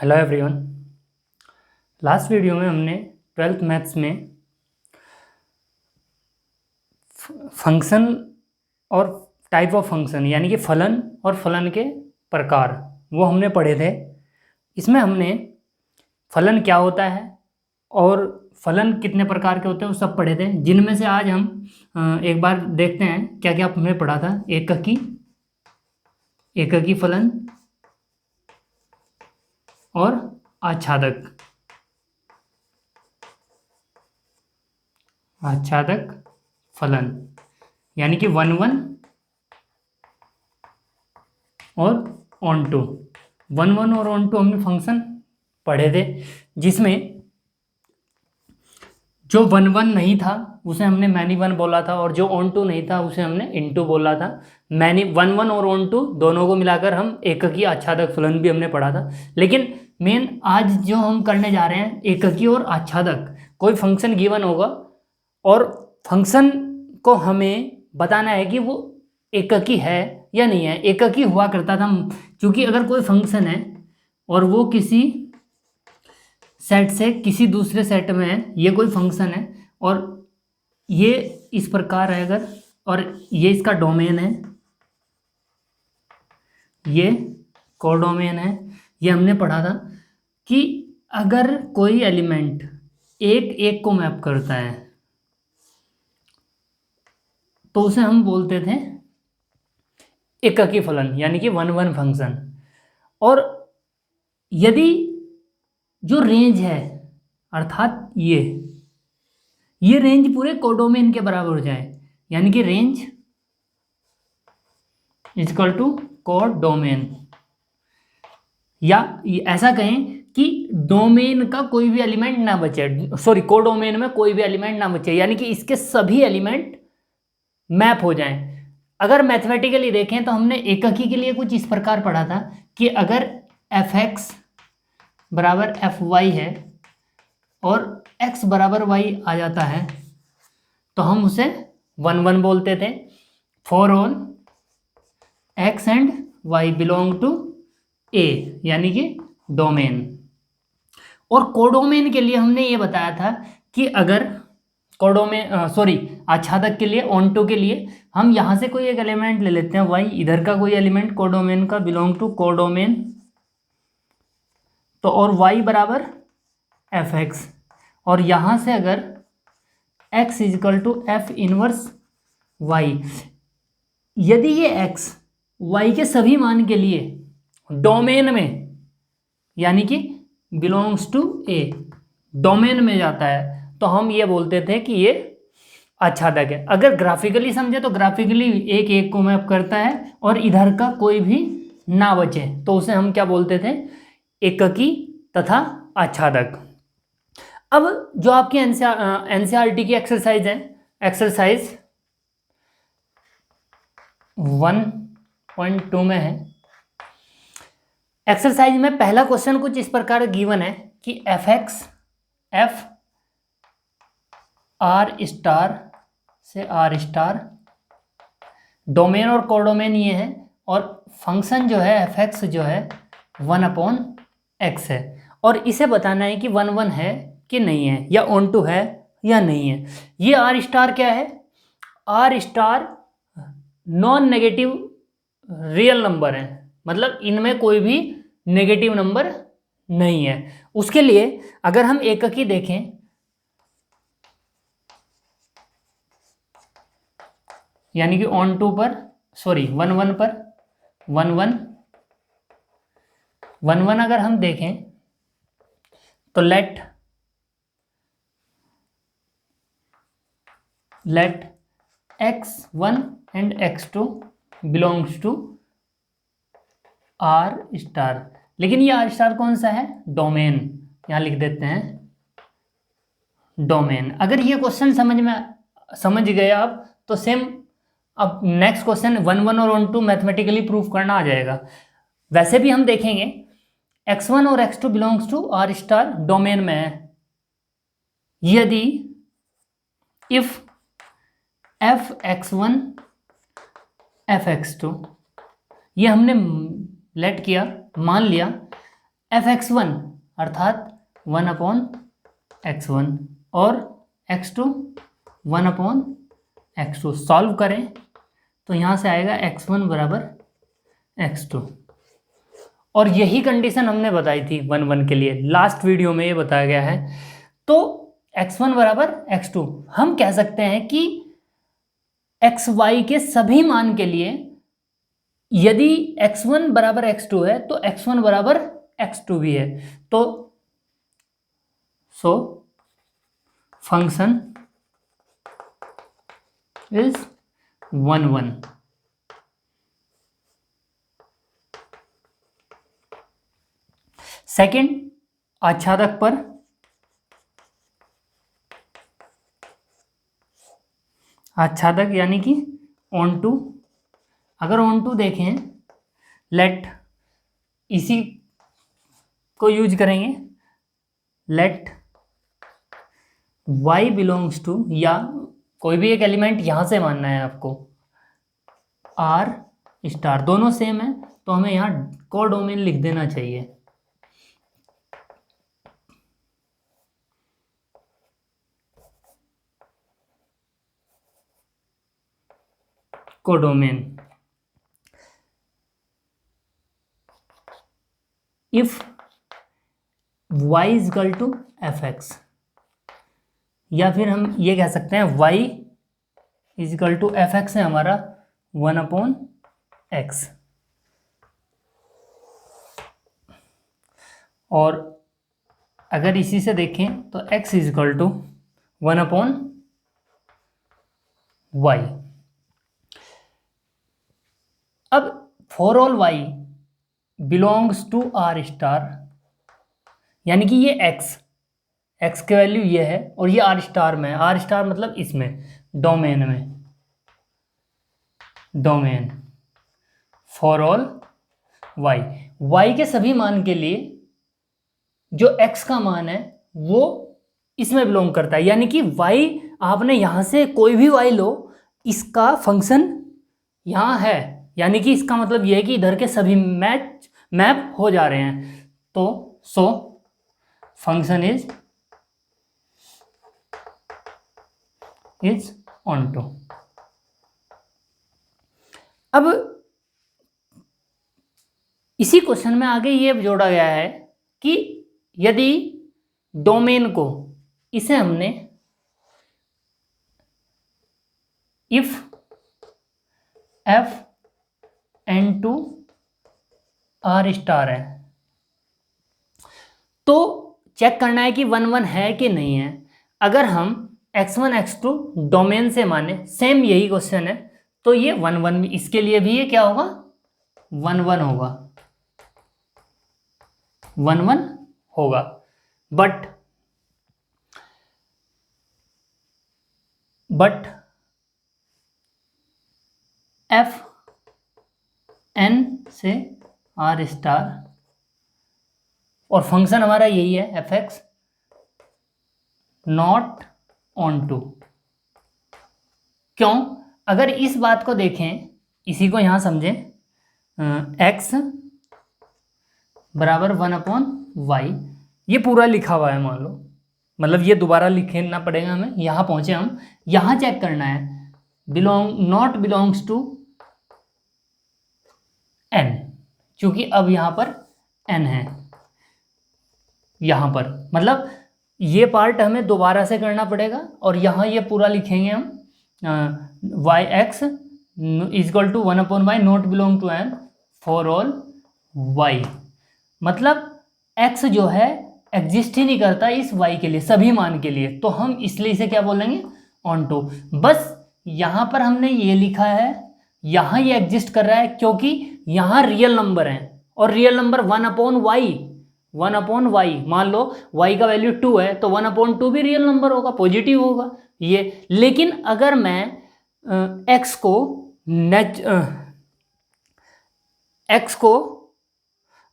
Hello everyone. Last video में हमने twelfth maths में फंक्शन और टाइप ऑफ फंक्शन यानी कि फलन और फलन के प्रकार वो हमने पढ़े थे। इसमें हमने फलन क्या होता है और फलन कितने प्रकार के होते हैं वो सब पढ़े थे, जिनमें से आज हम एक बार देखते हैं क्या क्या हमने पढ़ा था। एककी फलन और आच्छादक फलन यानी कि 1 1 और ऑन टू। 1 1 और ऑन टू हमने फंक्शन पढ़े थे, जिसमें जो 1 1 नहीं था उसे हमने मैनी 1 बोला था और जो ऑन टू नहीं था उसे हमने इनटू बोला था। मैनी 1 1 और ऑन टू दोनों को मिलाकर हम एककी आच्छादक फलन भी हमने पढ़ा था। लेकिन मेन आज जो हम करने जा रहे हैं एककी और आच्छादक। कोई फंक्शन गिवन होगा और फंक्शन को हमें बताना है कि वो एककी है या नहीं है। एककी हुआ करता था क्योंकि अगर कोई फंक्शन है और वो किसी सेट से किसी दूसरे सेट में है, ये कोई फंक्शन है और ये इस प्रकार है अगर, और ये इसका डोमेन है, ये कोडोमेन है। ये हमने पढ़ा था कि अगर कोई एलिमेंट एक एक को मैप करता है तो उसे हम बोलते थे एककी फलन यानी कि 1 1 फंक्शन। और यदि जो रेंज है अर्थात ये रेंज पूरे कोडोमेन के बराबर हो जाए यानी कि रेंज इक्वल टू कोडोमेन, या ऐसा कहें कि डोमेन का कोई भी एलिमेंट ना बचे, कोडोमेन में कोई भी एलिमेंट ना बचे, यानी कि इसके सभी एलिमेंट मैप हो जाएं। अगर मैथमेटिकली देखें तो हमने एककी के लिए कुछ इस प्रकार पढ़ा था कि अगर fx बराबर fy है और x बराबर y आ जाता है तो हम उसे 1 1 बोलते थे। For all x and y belong to A यानी कि डोमेन। और कोडोमेन के लिए हमने ये बताया था कि अगर आच्छादक के लिए ऑन टू के लिए हम यहाँ से कोई एक एलिमेंट ले लेते हैं y, इधर का कोई एलिमेंट कोडोमेन का बिलोंग टू कोडोमेन, तो और y बराबर fx, और यहाँ से अगर x is equal to f inverse y, यदि ये x y के सभी मान के लिए डोमेन में यानी कि बिलोंग्स टू A डोमेन में जाता है तो हम ये बोलते थे कि ये आच्छादक है। अगर ग्राफिकली समझे तो ग्राफिकली एक एक को मैप करता है और इधर का कोई भी ना बचे तो उसे हम क्या बोलते थे, एककी तथा आच्छादक। अब जो आपकी एनसीईआरटी की एक्सरसाइज है, एक्सरसाइज 1.2 में है। एक्सरसाइज में पहला क्वेश्चन कुछ इस प्रकार गिवन है कि f आर स्टार से आर स्टार, डोमेन और कोडोमेन ये है, और फंक्शन जो है fx जो है 1/x है, और इसे बताना है कि 1 1 है कि नहीं है या ऑन टू है या नहीं है। ये आर स्टार क्या है, R star non negative real number है, मतलब इनमें कोई भी नेगेटिव नंबर नहीं है। उसके लिए अगर हम एककी देखें यानी कि ऑन टू पर 1 1 पर 1 1 अगर हम देखें तो let x1 and x2 belongs to R star. लेकिन ये आर स्टार कौन सा है, डोमेन, यहाँ लिख देते हैं डोमेन। अगर ये क्वेश्चन समझ गए आप तो सेम अब नेक्स्ट क्वेश्चन 1 1 और ऑन टू मैथमेटिकली प्रूफ करना आ जाएगा। वैसे भी हम देखेंगे x1 और x2 belongs to R star domain में है यदि इफ fx1 fx2, ये हमने लेट किया, मान लिया f(x1) अर्थात 1/x1 और x2 1/x2 सॉल्व करें तो यहाँ से आएगा x1 बराबर x2। और यही कंडीशन हमने बताई थी 1 के लिए, लास्ट वीडियो में ये बताया गया है। तो x1 बराबर x2 हम कह सकते हैं कि xy के सभी मान के लिए यदि x1 बराबर x2 है तो x1 बराबर x2 भी है। तो सो फंक्शन इज 1 सेकेंड, आच्छादक पर आच्छादक यानी कि ऑन टू, अगर ऑन टू देखें लेट, इसी को यूज करेंगे, लेट y बिलोंग्स टू, या कोई भी एक एलिमेंट यहां से मानना है आपको, r∗, दोनों सेम है तो हमें यहाँ कोडोमेन लिख देना चाहिए। Codomain if y is equal to fx, या फिर हम ये कह सकते हैं y इजकल टू fx है हमारा 1/x, और अगर इसी से देखें तो x इजकल टू 1/y। अब for all y belongs to r∗, यानी कि ये x के वैल्यू ये है और ये r∗ में है, r∗ मतलब इसमें डोमेन में, डोमेन फॉर ऑल y के सभी मान के लिए जो x का मान है वो इसमें बिलोंग करता है। यानी कि y आपने यहां से कोई भी y लो, इसका फंक्शन यहां है, यानी कि इसका मतलब यह है कि इधर के सभी मैप हो जा रहे हैं। तो so function is onto. अब इसी क्वेश्चन में आगे ये जोड़ा गया है कि यदि डोमेन को, इसे हमने इफ f(n2) r∗ है, तो चेक करना है कि 1 है कि नहीं है। अगर हम x1 x2 डोमेन से माने, सेम यही क्वेश्चन है, तो ये 1 इसके लिए भी ये क्या होगा, 1 होगा, 1 होगा। बट f(n) से r∗, और फंक्शन हमारा यही है f(x) नॉट ऑन टू। क्यों? अगर इस बात को देखें, इसी को यहां समझें, x बराबर 1/y, ये पूरा लिखा हुआ है मान लो, मतलब ये दोबारा लिखना पड़ेगा हमें, यहाँ पहुँचे हम, यहाँ चेक करना है नॉट बिलोंग्स टू n, क्योंकि अब यहाँ पर n है, यहाँ पर मतलब ये पार्ट हमें दोबारा से करना पड़ेगा, और यहाँ ये पूरा लिखेंगे हम y(x) is equal to 1/y not belong to n for all y। मतलब x जो है एग्जिस्ट ही नहीं करता इस y के लिए, सभी मान के लिए, तो हम इसलिए इसे क्या बोलेंगे, ऑन टू। बस यहाँ पर हमने ये लिखा है, यहाँ ये एग्जिस्ट कर रहा है क्योंकि यहाँ रियल नंबर है, और रियल नंबर 1/y मान लो y का वैल्यू 2 है तो 1/2 भी रियल नंबर होगा, पॉजिटिव होगा ये। लेकिन अगर मैं x को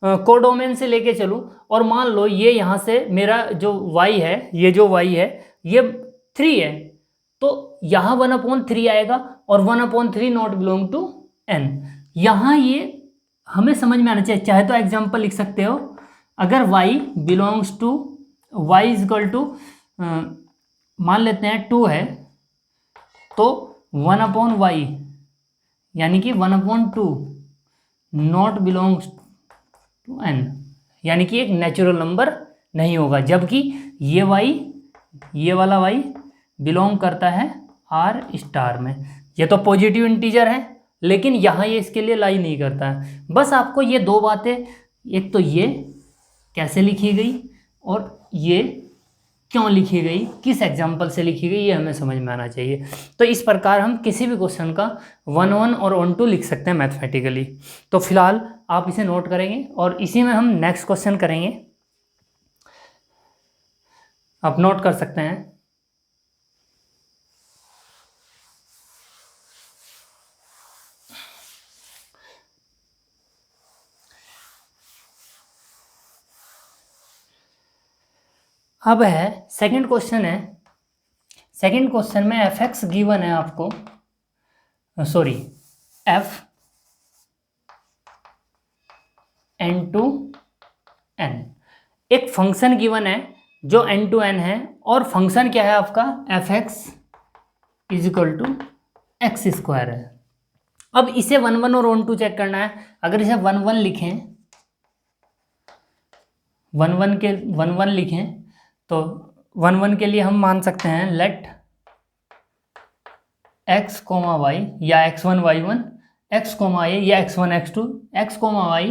कोडोमेन से लेके चलूँ, और मान लो ये यहाँ से मेरा जो y है, ये जो y है ये 3 है, तो यहाँ 1/3 आएगा, और 1/3 नॉट बिलोंग टू n। यहाँ ये हमें समझ में आना चाहिए, चाहे तो एग्जाम्पल लिख सकते हो, अगर y belongs to y is equal to मान लेते हैं 2 है, तो 1/y यानी कि 1/2 नॉट बिलोंग्स टू n, यानी कि एक नेचुरल नंबर नहीं होगा, जबकि ये वाला y बिलोंग करता है r में। ये तो पॉजिटिव इंटीजर है, लेकिन यहाँ ये इसके लिए लाई नहीं करता है। बस आपको ये दो बातें, एक तो ये कैसे लिखी गई और ये क्यों लिखी गई, किस एग्जाम्पल से लिखी गई, ये हमें समझ में आना चाहिए। तो इस प्रकार हम किसी भी क्वेश्चन का 1 और 1 लिख सकते हैं मैथमेटिकली। तो फिलहाल आप इसे नोट करेंगे और इसी में हम नेक्स्ट क्वेश्चन करेंगे। आप नोट कर सकते हैं। अब है सेकंड क्वेश्चन है। सेकंड क्वेश्चन में एफ एक्स गिवन है आपको, सॉरी एफ n एक फंक्शन गिवन है जो n है, और फंक्शन क्या है आपका F X is equal to X square है। अब इसे 1 और 1 चेक करना है। अगर इसे 1 लिखें, 1 लिखें तो 1 के लिए हम मान सकते हैं लेट x, y या x1 y1 x, y या x1 x2 x, y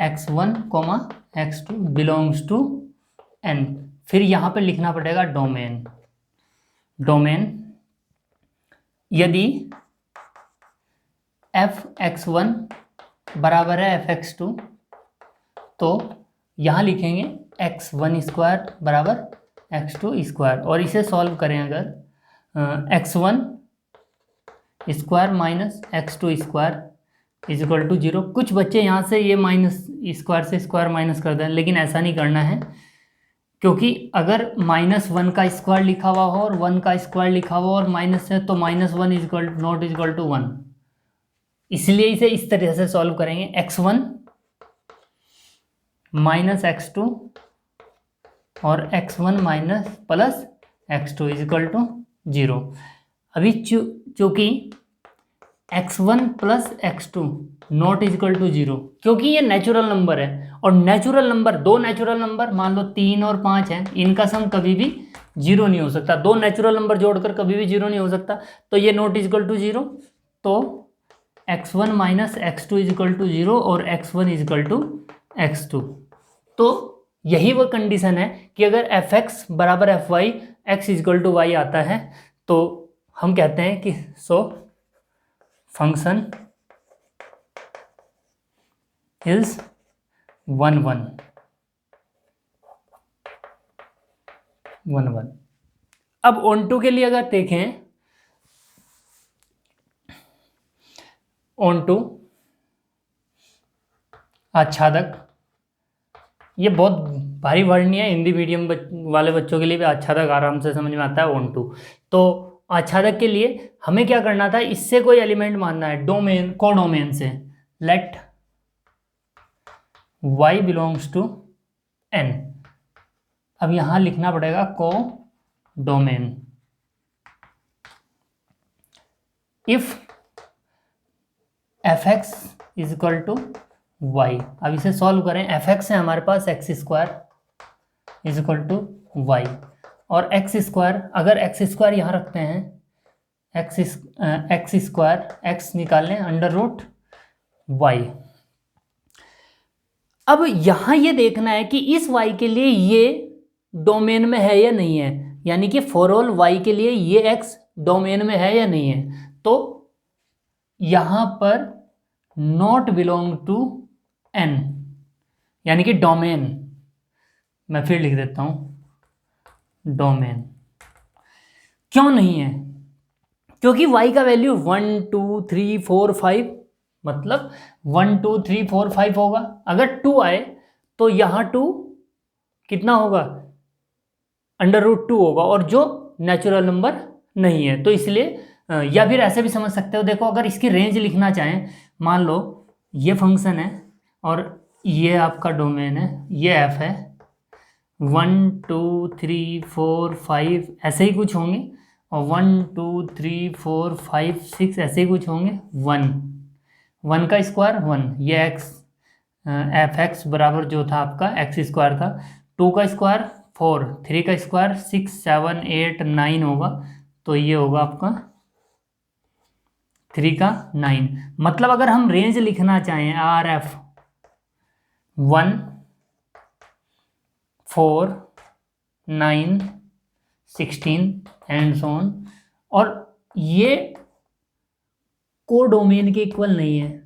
x1, x2 belongs to n। फिर यहाँ पे लिखना पड़ेगा डोमेन यदि f(x1) बराबर है f(x2) तो यहाँ लिखेंगे x1² बराबर x2², और इसे सॉल्व करें अगर x1² minus x2² is equal to 0। कुछ बच्चे यहाँ से ये माइनस स्क्वायर से स्क्वायर माइनस कर दें, लेकिन ऐसा नहीं करना है, क्योंकि अगर -1 का स्क्वायर लिखा हुआ हो और 1 का स्क्वायर लिखा हुआ और माइनस है तो -1 is not is equal to 1, इसलिए इसे इस तरह से सॉल्व करेंगे x1 माइनस x2 और x1 minus plus x2 is equal to 0। अभी चूँकि x1 plus x2 not is equal to 0, क्योंकि ये नेचुरल नंबर है, और नेचुरल नंबर, दो नेचुरल नंबर मान लो 3 और 5 हैं, इनका सम कभी भी 0 नहीं हो सकता। दो नेचुरल नंबर जोड़कर कभी भी 0 नहीं हो सकता, तो ये नॉट इज इक्वल टू 0। तो x1 minus x2 is equal to 0 और x1 is equal to x2। तो यही वो कंडीशन है कि अगर f(x) बराबर f(y), x is equal to y आता है, तो हम कहते हैं कि सो फंक्शन इज 1 अब on2 के लिए अगर देखें, on2 आच्छादक, ये बहुत भारी वर्ड नहीं है, हिंदी मीडियम वाले बच्चों के लिए भी आच्छादक आराम से समझ में आता है on2। तो आच्छादक के लिए हमें क्या करना था, इससे कोई एलिमेंट मानना है डोमेन, कोडोमेन से let y belongs to n। अब यहाँ लिखना पड़ेगा codomain if f(x) is equal to y। अब इसे सॉल्व करें, f(x) है हमारे पास x² is equal to y, और x², अगर x² यहाँ रखते हैं, x निकाल लें √y। अब यहाँ ये देखना है कि इस y के लिए ये डोमेन में है या नहीं है, यानी कि फॉर ऑल y के लिए ये x डोमेन में है या नहीं है। तो यहाँ पर नॉट बिलोंग टू n, यानी कि डोमेन, मैं फिर लिख देता हूँ डोमेन। क्यों नहीं है, क्योंकि y का वैल्यू 1 2 3 4 5, मतलब 1 2 3 4 5 होगा। अगर 2 आए तो यहाँ 2 कितना होगा, √2 होगा, और जो नेचुरल नंबर नहीं है। तो इसलिए या फिर ऐसे भी समझ सकते हो, देखो अगर इसकी रेंज लिखना चाहें, मान लो ये फंक्शन है और ये आपका डोमेन है, ये एफ है, 1 2 3 4 5 ऐसे ही कुछ होंगे, और 1 2 3 4 5 6 ऐसे ही कुछ होंगे, 1 का स्क्वायर 1, ये एक्स एफ एक्स बराबर जो था आपका एक्स स्क्वायर था, 2 का स्क्वायर 4, 3 का स्क्वायर 6 7 8 9 होगा, तो ये होगा आपका 3 का 9। मतलब अगर हम रेंज लिखना चाहें R F 1 4 9 16 and so on, और ये कोडोमेन के इक्वल नहीं है।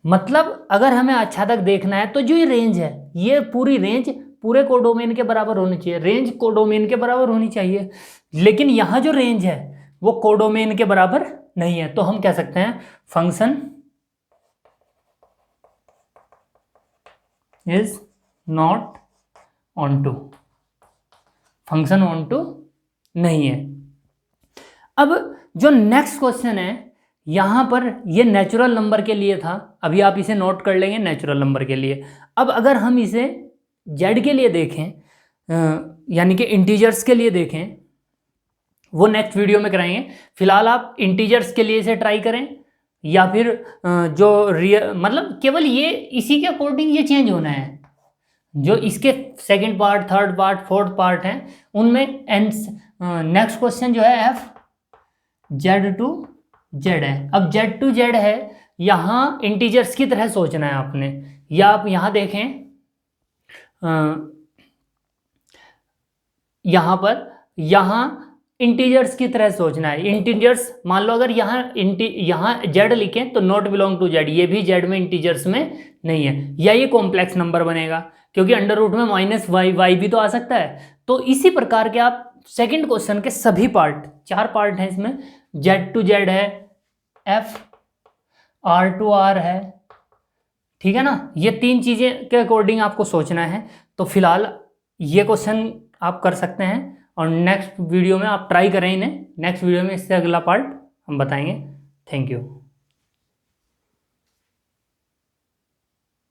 मतलब अगर हमें अच्छा तक देखना है तो जो ये रेंज है, ये पूरी रेंज पूरे कोडोमेन के बराबर होनी चाहिए, रेंज कोडोमेन के बराबर होनी चाहिए, लेकिन यहाँ जो रेंज है वो कोडोमेन के बराबर नहीं है। तो हम कह सकते हैं function is not onto, function onto नहीं है। अब जो नेक्स्ट क्वेश्चन है यहाँ पर, ये नेचुरल नंबर के लिए था, अभी आप इसे नोट कर लेंगे नेचुरल नंबर के लिए। अब अगर हम इसे जेड के लिए देखें, यानी कि इंटीजर्स के लिए देखें, वो नेक्स्ट वीडियो में कराएंगे। फिलहाल आप इंटीजर्स के लिए इसे ट्राई करें, या फिर जो मतलब केवल ये इसी के अकॉर्डिंग ये चेंज होना है, जो इसके second part, third part, fourth part हैं उनमें। एंड नेक्स्ट क्वेश्चन जो है एफ जेड टू जेड है। अब जेड टू जेड है, यहाँ इंटीजर्स की तरह सोचना है आपने, या आप यहाँ देखें, यहाँ पर यहाँ इंटीजर्स की तरह सोचना है। इंटीजर्स मान लो अगर यहाँ जेड लिखें तो नॉट बिलोंग टू जेड, ये भी जेड में इंटीजर्स में नहीं है, या ये कॉम्प्लेक्स नंबर बनेगा, क्योंकि अंडर रूट में माइनस वाई भी तो आ सकता है। तो इसी प्रकार के आप सेकंड क्वेश्चन के सभी पार्ट, 4 पार्ट हैं इसमें, जेड टू जेड है, एफ आर टू आर है, ठीक है ना, ये 3 चीज़ें के अकॉर्डिंग आपको सोचना है। तो फिलहाल ये क्वेश्चन आप कर सकते हैं, और नेक्स्ट वीडियो में आप ट्राई करें इन्हें, नेक्स्ट वीडियो में इससे अगला पार्ट हम बताएंगे। Thank you.